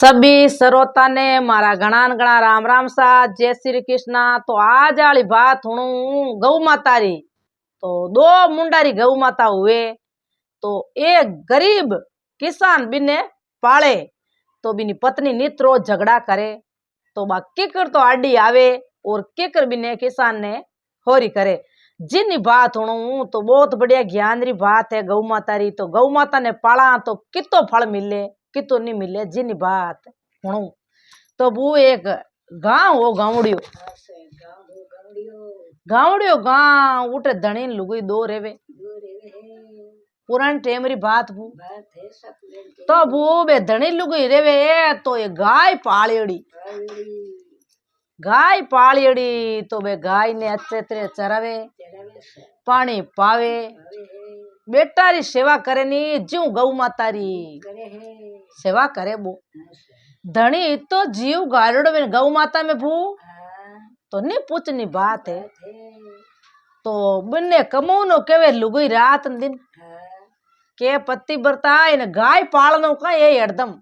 सभी श्रोता ने मारा घना घना राम राम सा। जय श्री कृष्णा। तो आज वाली बात हूँ गौ माता री। तो दो मुंडारी गौ माता हुए तो एक गरीब किसान बिने पाले तो बिनी पत्नी नित रोज झगड़ा करे तो बा किकर तो आडी आवे और किकर बिने किसान ने होरी करे। जिन बात हूँ तो बहुत बढ़िया ज्ञान री बात है गौ माता री। तो गौ माता ने पाला तो कितो फल मिले कितो नहीं मिले जिन बात हूँ। तो वो एक गांव हो गावड़ियो गावड़ियो गांव उठे धनी लुगई दो रेवे पुरान टेम री बात भू। तो वो बे धनी लुगई रेवे तो ये गाय पालियड़ी तो बे गाय ने अच्छे तरह चरावे पानी पावे बेटा री सेवा करे नी ज्यू गौ माता री सेवा करे। वो धनी तो जीव गाड़ो में गौ माता में भू तो नहीं पूछनी बात है। तो बिन्ने कमौनो केवे लुगई रात दिन के पति बरता इन गाय पालनो का ये हरदम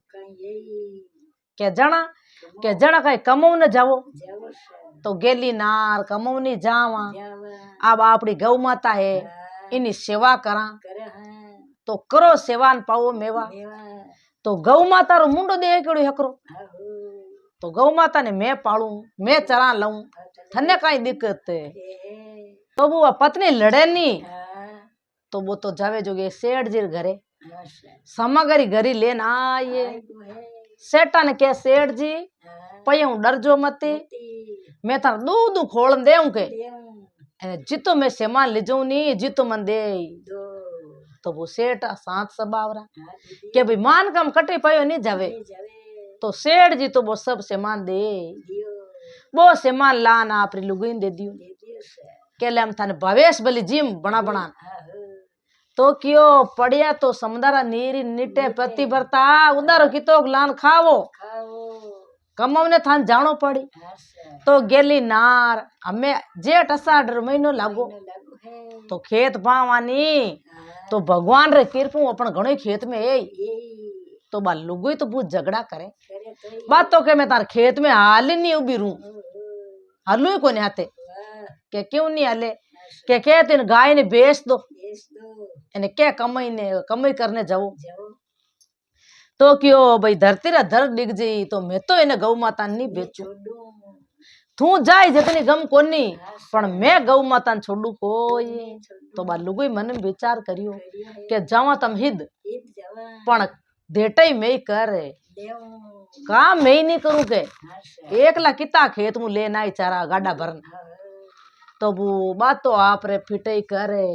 के जना कहीं कमौ न जाओ तो गेली नार कमौनी जावा। अब आपड़ी गौ माता है इनी सेवा करा तो करो सेवा न पाओ मेवा। तो गौ माता रो मुंडो दे केड़ो हकरो तो गौ माता ने मैं पालू मैं चरा लाऊं थने काई दिक्कत है। तो वो पत्नी लड़े नी तो वो तो जावे जोगे सेठ जी घरे सामग्री घरी लेन आए। सेठा ने कह सेठ जी पयू डर जो मती मैं थार दूध खोल देऊं के जितो मैं सामान ले जाऊं नी जितो मन दे। तो वो सेठ शांत स्वभाव रहा के भाई मान कम कटे पयो नहीं जावे। तो सेठ जी तो वो सब सामान दे वो सामान लान आपरी लुगई दे दियो के ले हम थाने भवेश बली जिम बना तो क्यों पड़िया तो समुदारा नीरी निटे पति बरता उदारो कितो लान खावो कमावने थान जानो पड़ी। तो गेली नार हमें जेठ अषाढ़ महीनो लागो तो खेत पावानी तो भगवान रे कृपा अपन घणो खेत में है। तो बा लुगई तो बहुत झगड़ा करे बात तो के मैं तार खेत में हाल ही नहीं उबी रू हलू ही कोनी आते के क्यों नहीं हले के तीन गाय ने बेच दो इन्हें क्या कमाई करने जाओ। तो क्यों भाई धरती रा धर डिग जी तो मैं तो इन्हें गौ माता नहीं बेचू तू जाए जितनी गम कोनी पण मैं गौ माता ने छोड़ू कोई। तो बा लुगई मन में विचार करियो के जावा तम हिद पण देटे में ही कर काम मैं ही नहीं करूं के एकला किता खेत मु लेना ही चारा गाडा भरन। तो वो बात तो आप रे फिटे करे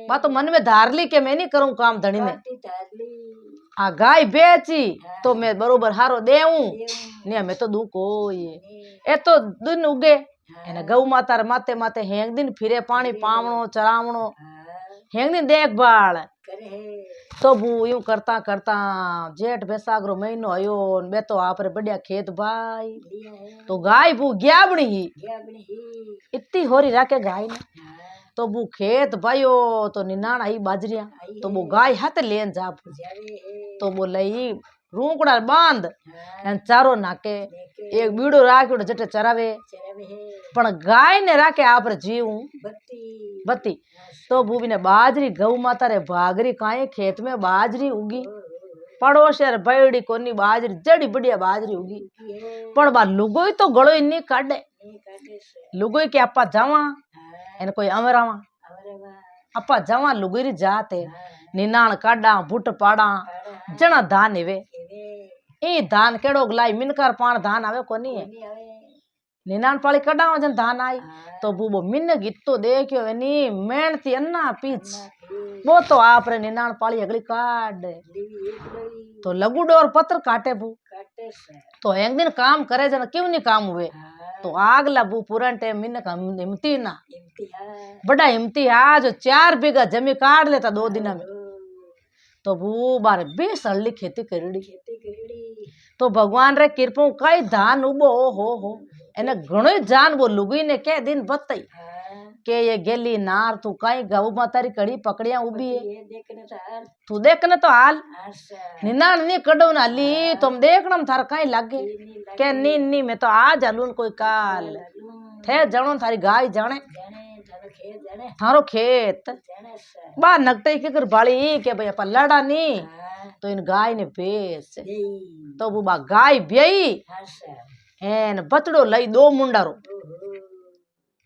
बात तो मन में धार ली के मैं नहीं करूं काम धनी ने आ गाय बेची तो मैं बरोबर हारो देऊं नहीं मैं तो दू कोई ए तो दिन उगे एने गौ माता रे माते माते हेंग दिन फिरे पानी पावणो चरावणो हेंग दिन देखभाल। तो वो यूं करता करता जेठ बैसाख रो महीनो आयो मैं तो आप रे बढ़िया खेत भाई तो गाय वो ग्याबणी ही इतनी होरी राके गाय ने तो वो खेत भाईयो तो निनाण आई बाजरिया तो वो गाय हाथ लेन जा तो वो लई रूकड़ा बांध चारो नाके एक बीड़ो राख्यो जटे चरावे पण गाय ने राखे आप रे जीव बत्ती। तो भूबी ने बाजरी गौ माता रे भागरी काई खेत में बाजरी उगी पड़ोस रे बैड़ी कोनी बाजरी जड़ी बढ़िया बाजरी उगी पण बा लुगोई तो गळो ही नहीं काढे लुगोई के आपा जावा एने कोई अमरावा आपा जावा लुगोई री जात है निनाण काढा बुट पाड़ा जना धान हेवे ई धान केड़ो गलाई मिनकार पाण धान आवे कोनी है निनाण पाली कडावा जन धान आई। तो वो मिन गीतो देखियो एनी मेहनती अन्ना पीछ वो तो आप रे निनाण पाली अगली काट तो लगुडो और पत्र काटे बू तो एक दिन काम करे जन क्यों नहीं काम हुए तो आगला बू पुरान टाइम मिन का हिम्मती ना बड़ा हिम्मती आज 4 बीघा जमी काट लेता 2 दिन में। तो वो बारे 20 हल्ली खेती करेड़ी तो भगवान रे कृपा कई धान उबो हो एने घणो जान वो लुगई ने के दिन बतई के ये गेली नार तू कहीं गऊ मातारी कड़ी पकड़िया उबी है ये देखने तो हाल तू देखने तो हाल अच्छा निनाण नी कड़ो ना ली तुम देखना थार कहीं लागे नहीं लगे के नी मैं तो आज हलून कोई काल थे जणो थारी गाय जाने जाने जाने खेत जाने थारो खेत जाने सा बा नकटे के कर बाली के भाई अपन लड़ा नी हाँ तो इन गाय ने बेच यही तो वो बा गाय ब्याई अच्छा एन बचड़ो लई दो मुंडारो ओहो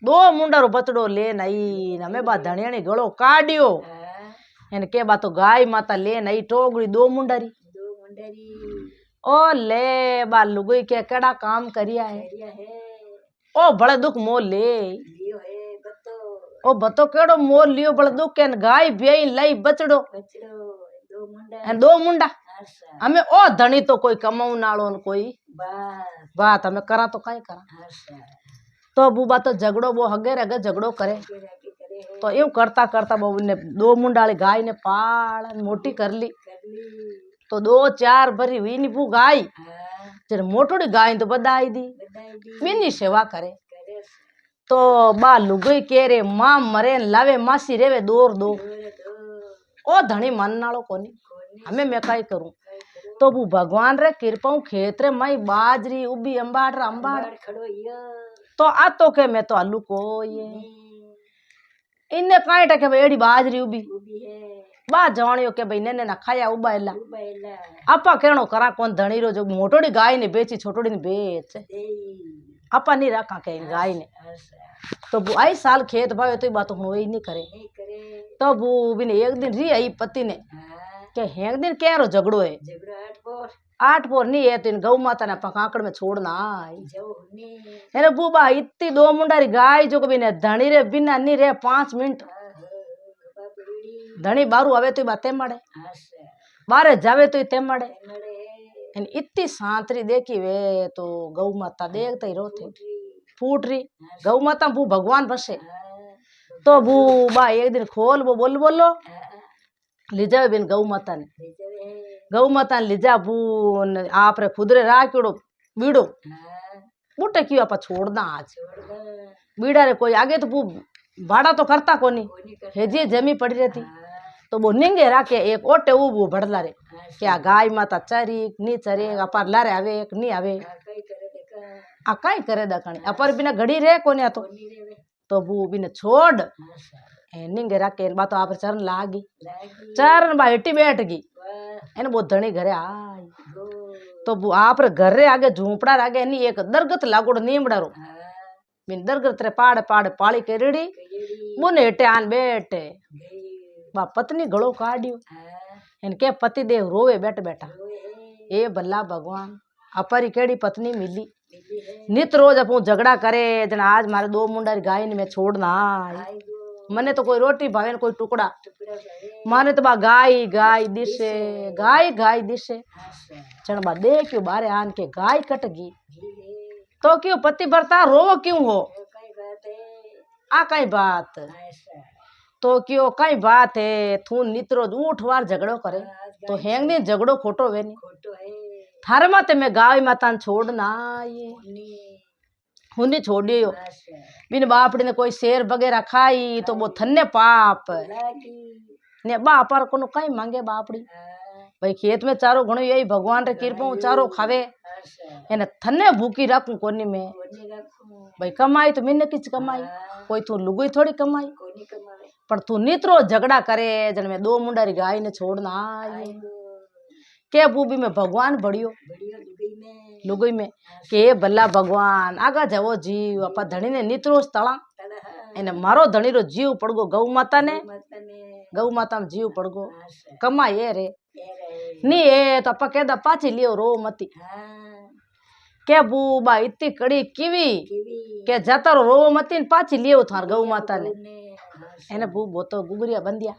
दो मुंडारो बचड़ो लेन आई ना मैं बा धणियाणी गळो काढियो हाँ एन के बा तो गाय माता लेन आई टोगड़ी दो मुंडारी दो मुंडरी ओ ले बा लुगई के केड़ा काम करिया है बढ़िया है ओ बड़े दुख मोल ले लियो है बतो ओ बतो केड़ो मोल लियो बड़े दुख के गाय ब्याई लई बचड़ो बचड़ो दो मुंडा एन दो मुंडा अच्छा हमें ओ धणी तो कोई कमाऊ नालो न कोई बस बात हमें करा तो कहीं करा अच्छा तो बुबा तो झगड़ो वो हगे रगे झगड़ो करे के जाके करे है तो यूं करता करता बहू ने दो मुंडाली गाय ने पाल मोटी कर ली कर ली तो दो चार भरी हुई नी वो गाय हाँ जर मोटोड़ी गाय तो बधाई दी बधाई दी मीनी सेवा करे करे तो बा लुगई के रे मां मरे न लावे मासी रेवे दूर दो दूर दो ओ धणी मन नालो कोनी कोनी हमें मैं काई करूं काय करो तो वो भगवान रे कृपाऊ खेत रे मई बाजरी उबी अंबाड़ रे अंबाड़ बाहर खड़ो यो तो आ तो के मैं तो आलू को ये इन्ने काई टके भाई एड़ी बाजरी उबी उबी है बा जानियो के भाई ने ना खाया उबायला उबाइला आपा कहणो करा कौन धणी रो जो मोटोड़ी गाय ने बेची छोटोड़ी ने बेच देई आपा नहीं रखा के इन गाय ने अच्छा तो वो आई साल खेत भावे तो बात हुई ही नहीं करे नहीं करे तो वो बिन एक दिन री आई पति ने हाँ के एक दिन क्या रो झगड़ो है झगड़ा आठ पोर 8 पोर नहीं है तो इन गौ माता ने पकाकड़ में छोड़ना आई जाओ हुने अरे बूबा इतनी दो मुंडारी गाय जो कभी ने धणी रे बिना नहीं रे 5 मिनट बाप रेडी धणी बारू आवे तो बाते मड़े अच्छा बारे जावे तो ते मड़े मड़े एन इतनी सांतरी देखी वे तो गौ माता देखते ही रोते फूट रही गौ माता बू भगवान बसे तो बू बा एक दिन खोल वो बोलो ले जावे बिन गौ माता ने गौ माता ने ले जा बू आप रे खुदरे राखियो बीड़ो बूटे क्यों आपा छोड़ना आज बीड़ा रे कोई आगे तो बू भाड़ा तो करता कोनी हेजी जमी पड़ी रहती तो वो निंगे राखे एक ओटे वो भड़ला रे क्या गाय माता चरी नी चरे अपार लारे आवे एक नी आवे आ कई करे दखणी अपर बिना घड़ी रे कोने तो वो बिना छोड़ ए निंगे राखे बा तो आप चरण लागी चरण बा हिटी बैठ गई एने वो धणी घरे आई तो वो आप रे घर रे आगे झूपड़ा रे आगे नी एक दरगत लागोड़ नीमड़ा रो बिन दरगत रे पाड़ पाड़ पाली करेड़ी मुने हेटे आन बैठे बा पत्नी गड़ो काढ़ियो इनके पति देव रोवे बैठ बैठा ए भला भगवान अपरी केड़ी पत्नी मिली नित रोज अपू झगड़ा करे जन आज मारे दो मुंडारी गाय ने मैं छोड़ना आई मने तो कोई रोटी भावे न कोई टुकड़ा माने तो बा गाय गाय दिशे गाय दिशे जन बा देखियो बारे आन के गाय कट गई तो क्यों पति भरता रो क्यों हो आ कई बात तो क्यों कई बात है तू नित्रो उठ वार झगड़ो करे तो हेंग दिन झगड़ो खोटो वे नहीं थारे माते में गाय माता छोड़ना ये हुनी छोड़ियो बिन बापड़ी ने कोई शेर वगैरह खाई तो वो थन्ने पाप ने बाप पर कोनो कई मांगे बापड़ी भाई खेत में चारो घणो यही भगवान रे कृपा चारो खावे एने थन्ने भूखी रखूं कोनी में भाई कमाई तो मैंने किच कमाई कोई तू लुगई थोड़ी कमाई पर तू नित्रो झगड़ा करे जन में दो मुंडारी गाय ने छोड़ना आई के बूबी में भगवान बढ़ियो लुगई में के भला भगवान आगा जावो जीव अपा धणी ने नित्रो तला एने मारो धणी रो जीव पड़गो गौ माता में जीव पड़गो कमाई ए रे नी ए तो अपा कहदा पाछी लियो रो मती के बूबा इतनी कड़ी कीवी के जाता रो मती पाछी लियो थार गौ माता ने एने बू बो तो गुगरिया बंदिया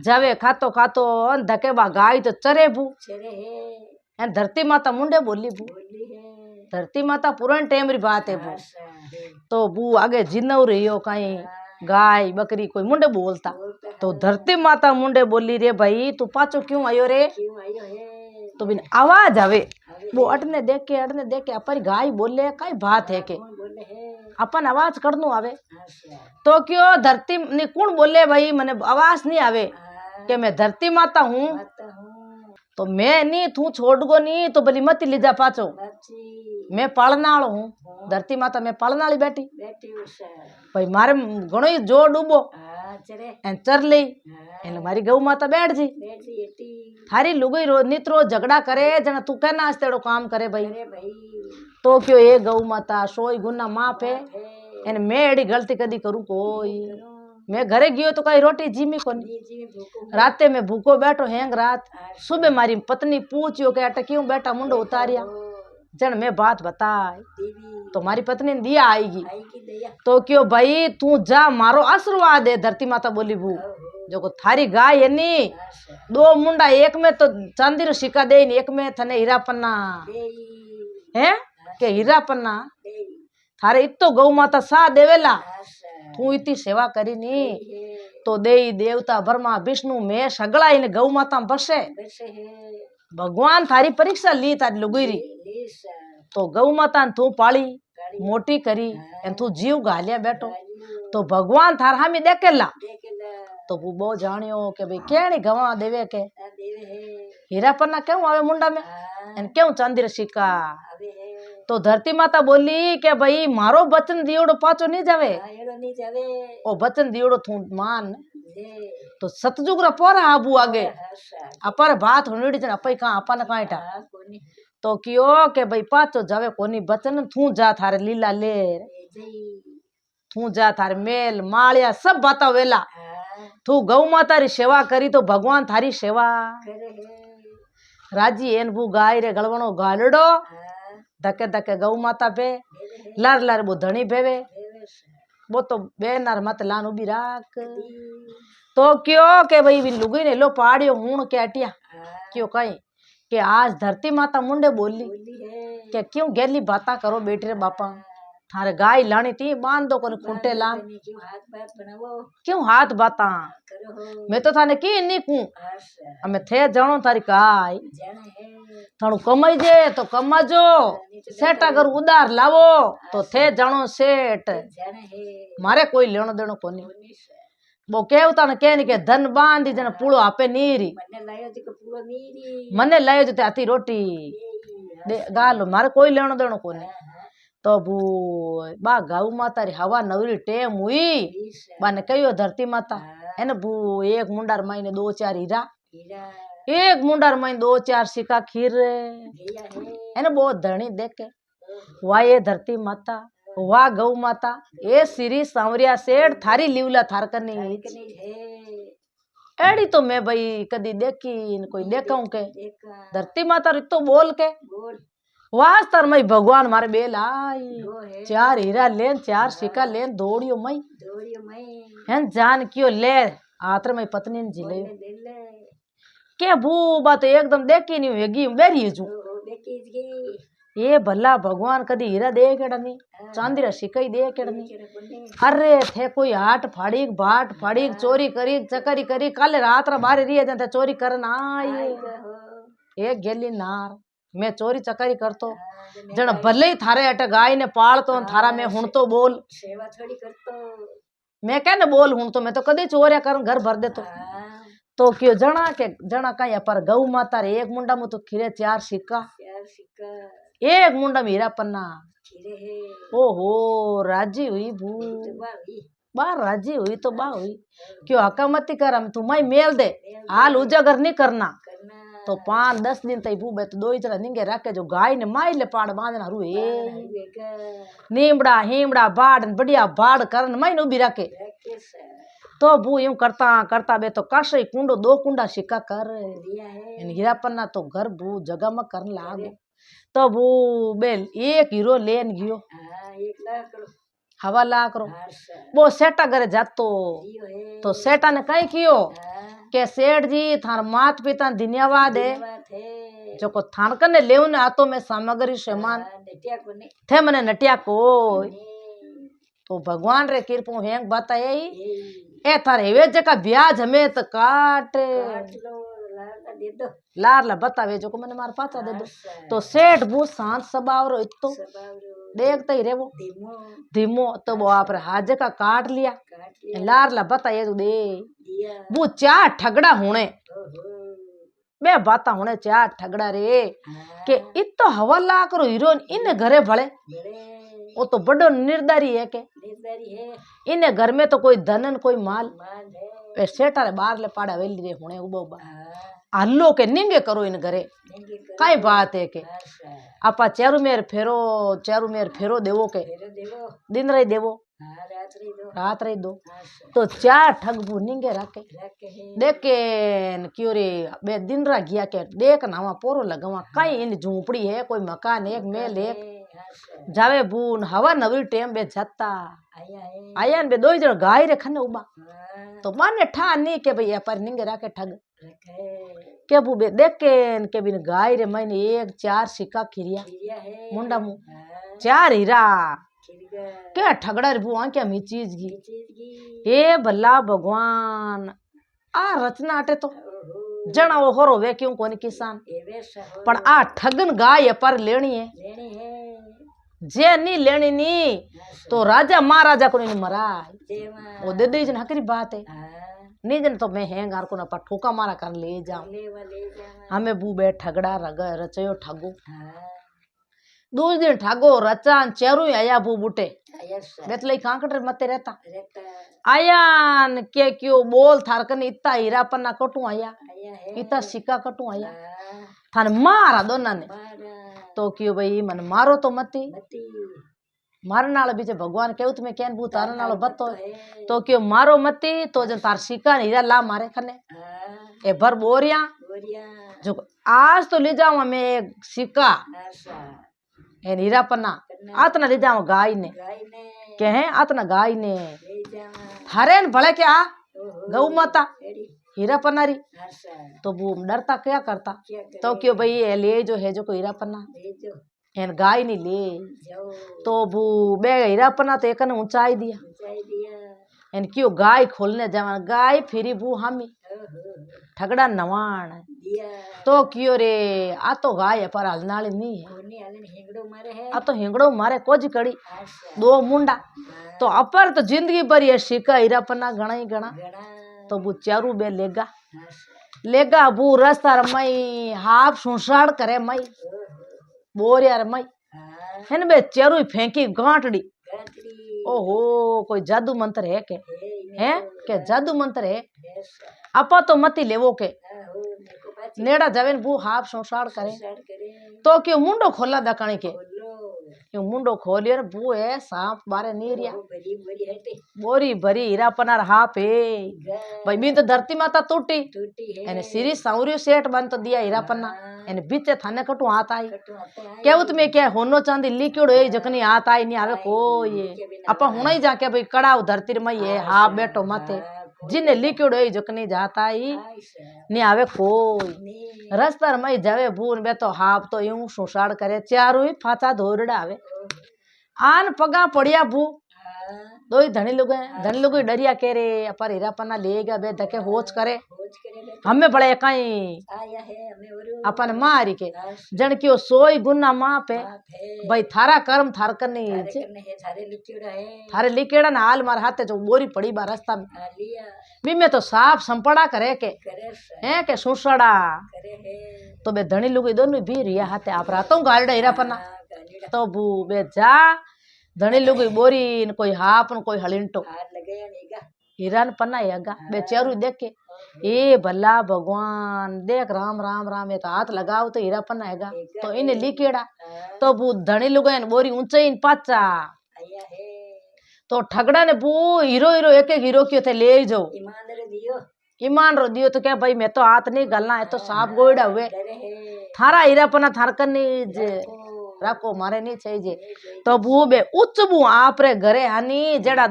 जावे खातो खातो धके बा गाय तो चरे बू एन धरती माता मुंडे बोली बू धरती माता पुरान टाइम री बात है बू तो बू आगे जिनव रहियो कहीं गाय बकरी कोई मुंडे बोलता तो धरती माता मुंडे बोली रे भाई तू पाछो क्यों आयो रे तो बिन आवाज आवे वो अटने देख के अपरी गाय बोले कई बात है के अपन आवाज करनू आवे अच्छा तो क्यों धरती ने कौन बोले भाई मने आवाज नहीं आवे हाँ कि मैं धरती माता हूँ माता हूँ तो मैं नहीं तू छोड़ गो नहीं तो भली मत लीजा पाचो बच्ची मैं पालना वालो हूँ धरती माता मैं पालना वाली बैठी बेटी उषा भाई मारे घणो ही जोर डूबो हाँ चले एन चर ली हाँ एन मारी गौ माता बैठ जी बेटी एटी थारी लुगई रोज नित रोज झगड़ा करे जना तू कहना आज तेड़ो काम करे भाई अरे भाई तो क्यों ये गौ माता सोई गुना माप है है एन मैं एड़ी गलती कदी करूँ कोई करो मैं घरे गयो तो कई रोटी जीमी कोनी जी जी भूको राते में भूखो बैठो हैंग रात सुबह मारी पत्नी पूछियो के अट क्यों बैठा मुंडो उतारिया जन मैं बात बताई देवी तो मारी पत्नी ने दिया आएगी आई की दया तो क्यों भाई तू जा मारो आशीर्वाद है धरती माता बोली बू जो को थारी गाय है नी आशा दो मुंडा एक में तो चांदी रो सिक्का दे एक में थने हीरा पन्ना देवी है के हीरा पन्ना देवी थारे इतो गौ माता सा देवेला आशा तू इतनी सेवा करी नी है तो देई देवता ब्रह्मा विष्णु में सगड़ा इन गौ माता में बसे वैसे है भगवान थारी परीक्षा ली तारी लुगुरी लीसा तो गौ माता ने तू पाली गाड़ी मोटी करी एन तू जीव घालिया बैठो गाड़ियों तो भगवान थार हामी देखेला देखेला तो वो बो जानियो के भाई केणी गवा देवे के आ देवे है हीरा पन्ना क्यों आवे मुंडा में हाँ एन क्यों चांदी रा सिक्का आवे है तो धरती माता बोली के भाई मारो बचन दियोड़ो पाचो नहीं जावे हाँ एड़ो नहीं जावे ओ बचन दियोड़ो तू मान जे तो सतजुग रा पोरा आबू आगे आशा अपर बात होनी जन अपई का अपन काईटा हाँ कोनी तो कियो के भाई पाचो जावे कोनी बचन थू जा थारे लीला ले ए जी थू जा थारे मेल मालिया सब बाता वेला हाँ तू गौ माता री सेवा करी तो भगवान थारी सेवा करे है राजी एन बू गाय रे गलवणो गालड़ो हाँ धके धके गौ माता पे देवे है लार लार वो धणी भेवे देवे से वो तो बेनार मत लान उबी राख दी तो क्यों के भाई भी लुगई ने लो पाड़ियो हूण के अटिया हाँ क्यों कहीं के आज धरती माता मुंडे बोली बोली है के क्यों गेली बाता करो बेटी रे बापा थारे गाय लानी थी बांध दो कोने खूंटे लान बनी क्यों हाथ बात बनावो क्यों हाथ बाता करो हो मैं तो थाने की नहीं कू आशा अमे थे जानो थारी गाय जाना है थाणु कमाई जे तो कमाजो सेठ अगर उधार लावो तो थे जानो सेठ जाना है मारे कोई लेनो देनो कोनी कोनी से वो केवता ने कहनी के धन बांधी जन पूड़ो आपे नीरी मने लायो जी को पूरो नीरी मने लायो जते आती रोटी दे गालो मारे कोई लेनो देनो कोनी तो बू बा गौ माता री हवा नवरी टेम हुई बाने कहियो धरती माता एने बू एक मुंडार माईने दो चार हीरा हीरा एक मुंडार माईने दो चार सिक्का खीर दिया है एने बहुत धनी देखे वाह ये धरती माता वाह गौ माता ए श्री सांवरिया सेठ थारी लीवला थार कनी कनी है एड़ी तो मैं भाई कदी देखी न कोई देखाऊं के देखा धरती माता री तो बोल के बोल वास्तर मई भगवान मारे बेल आई वो है चार हीरा लेन चार सिक्का लेन दौड़ियो मई दौड़ियो मैं हैं जान कियो ले आतर मई पत्नी ने जिले दे ले के भू बात एकदम देखी नहीं वेगी बेरी जू ओ देखी जी ये भला भगवान कदी हीरा दे केड़ा नहीं चांदी रा सिक्का ही दे केड़ा नहीं केरे बने अरे थे कोई हाट फाड़ी बाट फाड़ी चोरी करी चकरी करी काले रात रा बाहर रिया जाते चोरी करन आई हो एक गेली नार मैं चोरी चकारी करतो जन भले ही थारे अटे गाय ने पालतो थारा मैं हुण तो बोल सेवा थोड़ी करतो मैं कहने बोल हुण तो मैं तो कदी चोरिया कर घर भर देतो तो क्यों जना के जना कहीं पर गौ माता रे एक मुंडा में तो खीरे चार सिक्का यार सिक्का एक मुंडा में हीरा पन्ना खीरे है ओहो राजी हुई भू बावी बा राजी हुई तो बा हुई क्यों हका मती कर हम तुम्हारी मेल दे हाल उजागर नहीं करना करना तो 5-10 दिन तई भूबे तो दो ही जरा निंगे रखे जो गाय ने माई ले पाड़ बांधना रू वेगा नीमड़ा हीमड़ा बाड़ बढ़िया बाड़ करन माई नो भी रखे रखे से तो भू यूं करता करता बे तो काशे कुंडो 2 कुंडा सिक्का कर दिया है इन हीरा पन्ना तो घर भू जगह में करन लाग तो भू बेल एक हीरो लेन गयो हाँ 1 लाख करो 1.25 लाख रो आशा वो सेठा घरे जातो दियो है तो सेठा ने कई कियो हाँ के सेठ जी थार मात पिता धन्यवाद है बात है जो को थान कने लेव ने आतो में सामग्री सामान नटिया को ने थे मने नटिया को तो भगवान रे कृपा हेंग बाता यही ए थार हेवे जका ब्याज हमें तो काट काट लो लाल दे दो लार ला बतावे जो को मने मार पाचा दे दो तो सेठ बू शांत स्वभाव रो इतो स्वभाव देखता ही रेवो धीमो धीमो तो वो आप हाजे का काट लिया काट लिया लार ला बताइए तो दे दिया वो चार ठगड़ा होने ओहो बे बाता होने चार ठगड़ा रे हाँ के इतो हवाला करो हीरोइन इन घरे भले बड़े वो तो बड़ो निर्दरी है के निर्दरी है इन घर में तो कोई धनन कोई माल मान है वे सेठा रे बाहर ले पाड़ा वेली रे होने उबो बा हाँ हल्लो के निंगे करो इन घरे निंगे करो काई बात है के अच्छा आपा चारू मेर फेरो देवो के फिर देखो दिन रही देवो हाँ रात्रि दो रात रही दो अच्छा तो चार ठगबू निंगे राखे रखे है देख के क्यों रे बे दिन रा गया के देख नावा पोरो लगवा कई इन झूपड़ी है कोई मकान एक मेल एक अच्छा जावे बून हवा नवी टेम बे जाता आया है आया ने बे दो जण गाय रे खने उबा हाँ तो माने ठा नहीं के भई पर निंगे राखे ठग रखे के बू बे देख के बिन गाय रे मैंने एक चार सिक्का खिरिया खिरिया है मुंडा मुंह हाँ चार हीरा खिरिया क्या ठगड़ा रे बुआ क्या मी चीज की ये चीज की हे भला भगवान आ रचना अटे तो ओहो जणा वो होरो वे क्यों कोनी किसान ये वैसा हो पण आ ठगन गाय पर लेनी है लेनी है जे नी लेनी नी तो राजा महाराजा को नहीं मराय देवा वो दे दे जन हकरी बात है हाँ नहीं जन तो मैं हैंगार को ना पर ठोका मारा कर ले जाऊं ले वाले जावा हमें बू बे ठगड़ा रग रचयो ठगो हाँ दो दिन ठगो रचान चेरू आया बू बूटे आया सा बेतले कांकड़ मते रहता रहता आयान के क्यों बोल थारकन इतना हीरा पन्ना कटू आया आया है इतना सिक्का कटू आया हाँ थाने मारा दोना ने मारा तो क्यों भाई मन मारो तो मती मती मारने नाल बीजे भगवान कहू तुम्हें कैन बू तारने नालो बतो है तो क्यों मारो मती तो जन तार सिक्का हीरा ला मारे खने हाँ ए भर बोरिया बोरिया जो आज तो ले जाऊं मैं एक सिक्का आशा ए हीरा पन्ना आतना ले जाऊं गाय ने गाय ने के हैं आतना गाय ने ले जावा हरेन भले क्या ओहो गौ माता एड़ी हीरा पन्नारी आशा तो वो डरता क्या करता क्या करे तो क्यों भाई ये ले जो है जो कोई हीरा पन्ना ले जो एन गाय नहीं ले जाओ तो वो बे हीरा पन्ना तो एक ऊंचाई दिया ऊंचाई दिया एन क्यों गाय खोलने जावा गाय फिरी बू हामी ओहो ठगड़ा नवाण दिया तो क्यों रे आ तो गाय है पर हलनाली नहीं है कोनी आलन हिंगड़ो मारे है आ तो हिंगड़ो मारे कोज कड़ी आशा दो मुंडा हाँ तो अपर तो जिंदगी भर ये सिक्का हीरा पन्ना घना ही घना गणा तो वो चारू बे लेगा आशा लेगा बू रस्ता मई हाफ सुसाड़ करे मई ओहो बोरिया रे मई हाँ है बे चारू ही फेंकी गांठड़ी गांठड़ी ओहो कोई जादू मंत्र है के है इन्हें हैं के जादू मंत्र है ऐसा आपा तो मती लेवो के आहो मेरे को पाची नेड़ा जवेन बू हाफ सुसाड़ करे स्टार्ट करे तो क्यों मुंडो खोला दकणी के बोलो क्यों मुंडो खोलियो रे बू है सांप बारे नीरिया वो बड़ी बड़ी हटे बोरी भरी हीरा पनार हाफ है भाई बीन तो धरती माता टूटी टूटी है एने सीरी सावरियो सेट बन तो दिया हीरा पन्ना एने बीचे थाने कटू हाथ आई कटो आते हैं केवत में क्या होनो चांदी लिक्विड है जकनी हाथ आई नहीं आवे कोई ये आपा हुना ही जाके भाई कड़ा धरती में ये हाफ बैठो माथे जिने लिक्विड है जकनी जाता आई आशा नहीं आवे कोई ने रस्ता में जावे बून बे तो हाफ तो यूं सुसाड़ करे चारू ही फाचा धोरड़ा आवे आन पगा पड़िया बू हाँ दो ही धनी लोग डरिया के रे पर हीरा पन्ना ले गया बे धके होच करे खोज करे बेटा हमें बड़े कहीं आया है हमें और अपन मारी के आशा जन की सोई गुना माँ पे बाप है भाई थारा कर्म थार करनी तारे करने है थारे लिखियोड़ा है थारे लिखेड़ा ना हाल मार हाथे जो बोरी पड़ी बा रास्ता में हाँ लिया भी में तो साफ संपड़ा करे के करे सा हैं के सुसड़ा करे है तो बे धनी लोग दोनों भी रिया हाथे आप रातों गालडा हीरा पन्ना हाँ गालीड़ा तो बू बे जा धनी लोग बोरी न कोई हाफ न कोई हलिंटो हाथ लगाया नेगा हीरा न पन्ना यगा बे चेरू देख के ए भला भगवान देख राम राम राम एक हाथ लगाओ तो हीरा पन्ना हैगा तो इन्हें लिखेड़ा हाँ तो बू धनी लोग बोरी ऊंचाई न पाचा आया है तो ठगड़ा ने बू हीरो हीरो एक हीरो क्यों थे ले जाओ ईमानदार दियो ईमान रो दियो तो क्या भाई मैं तो हाथ नहीं गलना है तो साफ गोइडा हुए करे है थारा हीरा पन्ना थारकन नहीं जे ओ राखो मारे नहीं चाहिए तो बू बे उच्च बू आप रे घरे हानी जेड़ा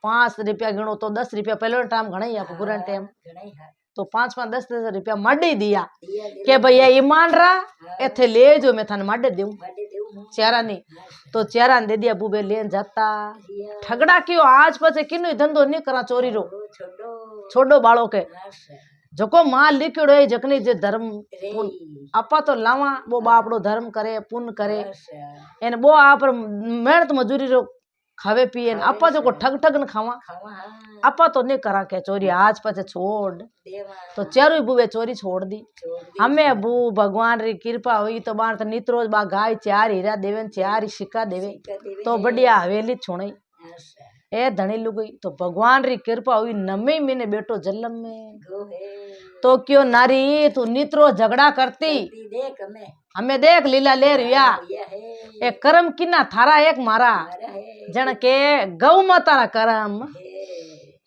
5 रुपया गिनो तो 10 रुपया पहले टाइम घना ही आप पूरा टाइम घणाई हाथ तो 5-5 10 रुपया मडी दिया दिया दे के भैया ईमान रहा एथे ले जो मैं थाने माडे देऊं बाटे देऊ हूं चेहरा नहीं तो चेहरा ने दे दिया बूबे लेन जाता दिया ठगड़ा क्यों आज पछे किन्नु धंधो नहीं करा चोरी रो ओ छोड़ो छोड़ो बाड़ो के आशा जको मां लिखियो है जखनी जे धर्म रे आपा तो लावा वो बापड़ो धर्म करे पुण्य करे अच्छा एन वो आप मेहनत मजूरी रो खावे पिए न आपा जो ठग ठग न खावा खावा हाँ आपा तो नहीं करा के चोरी आज पचे छोड़ देवा तो चारों बुवे चोरी छोड़ दी छोड़ दी हमें बू भगवान री कृपा हुई तो बार तो नित्रोज बा गाय चार हीरा देवे चार ही सिक्का देवे सिक्का देवे तो बढ़िया हवेली छोड़ी अच्छा ए धनी लुगई तो भगवान री कृपा हुई नमे महीने बेटो जन्म में गो है तो क्यों नारी तू नित्रो झगड़ा करती ती देख हमें हमें देख लीला ले रिया ये है ए कर्म किना थारा एक मारा हमारा है जन के गौ माता रा कर्म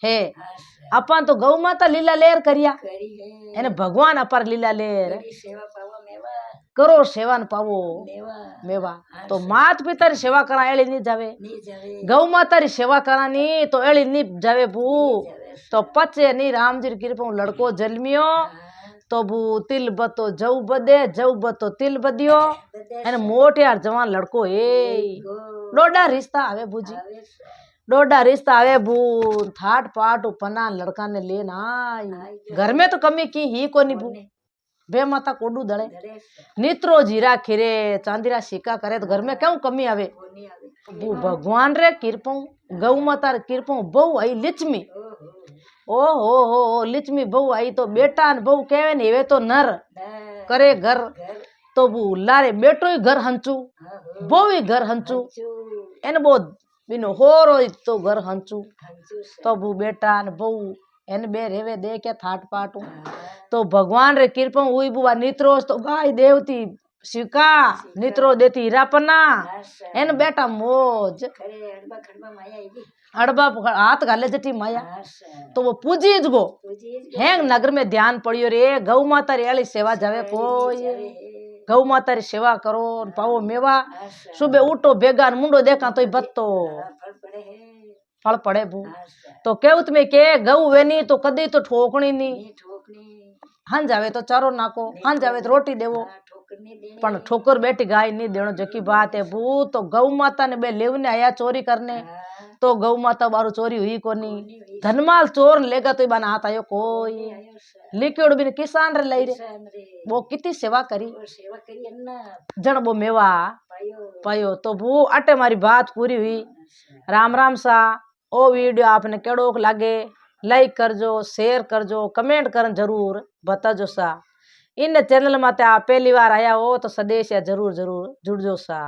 है अच्छा अपन तो गौ माता लीला लेर करिया करी है एने भगवान अपर लीला लेर करी सेवा पावा मेवा करो सेवा न पावो मेवा मेवा तो मात पिता री सेवा करा एली नहीं जावे नी जावे गौ माता री सेवा करानी तो एली नहीं जावे बू जावे तो पचे नहीं राम जी कृपा हूं लड़को जन्मियो तो बू तिल बतो जऊ बदे जऊ बतो तिल बदियो एने मोटे यार जवान लड़को ए डोडा रिश्ता आवे बूजी डोडा रिश्ता आवे बू थाट पाट पना लड़का ने लेना आई घर में तो कमी की ही कोनी बू बे माता कोडू दड़े नित्रो जीरा खीरे चांदीरा सिक्का करे तो घर में क्यों कमी आवे बू भगवान रे कृपा गौ माता रे कृपा बहु आई लिचमी ओ हो लिचमी बहु आई तो बेटा ने बहु कहवे ने वे तो नर करे घर तो बू लारे बेटो ही घर हंचू बहु ही घर हंचू एन बो बिनो होरो तो घर हंचू तो बू बेटा ने बहु एन बे रेवे दे के थाट पाटू तो भगवान रे कृपा हुई बुआ नित्रोस तो गाय देवती सिक्का नित्रो देती हीरापना एन बेटा मौज अड़बा हाथ घाले जटी माया तो वो पूजी गो हैंग नगर में ध्यान पड़ियो रे गौ माता री एली सेवा जावे कोई गौ माता री सेवा करो पाओ मेवा सुबह उठो बेगा मुंडो देखा तो बत्तो फल पड़े बू तो केवत में के गऊ वेनी तो कदी तो ठोकनी नहीं हन जावे तो चारो नाको हन जावे तो रोटी देवो पण ठोकर बेटी गाय नहीं देनो जकी बात है बू तो गौ माता ने बे लेवने आया चोरी करने तो गौ माता बारू चोरी हुई कोनी धनमाल चोर लेगा तो बना हाथ आयो कोई लिक्योड़ बिन किसान रे लई रे वो कितनी सेवा करी जन वो मेवा पायो तो वो अटे मारी बात पूरी हुई राम राम सा ओ वीडियो आपने केड़ो लागे लाइक करजो शेयर करजो कमेंट करन जरूर बताजो सा इन चैनल माते आप पहली बार आया हो तो सदेश या जरूर जरूर जुड़जो सा।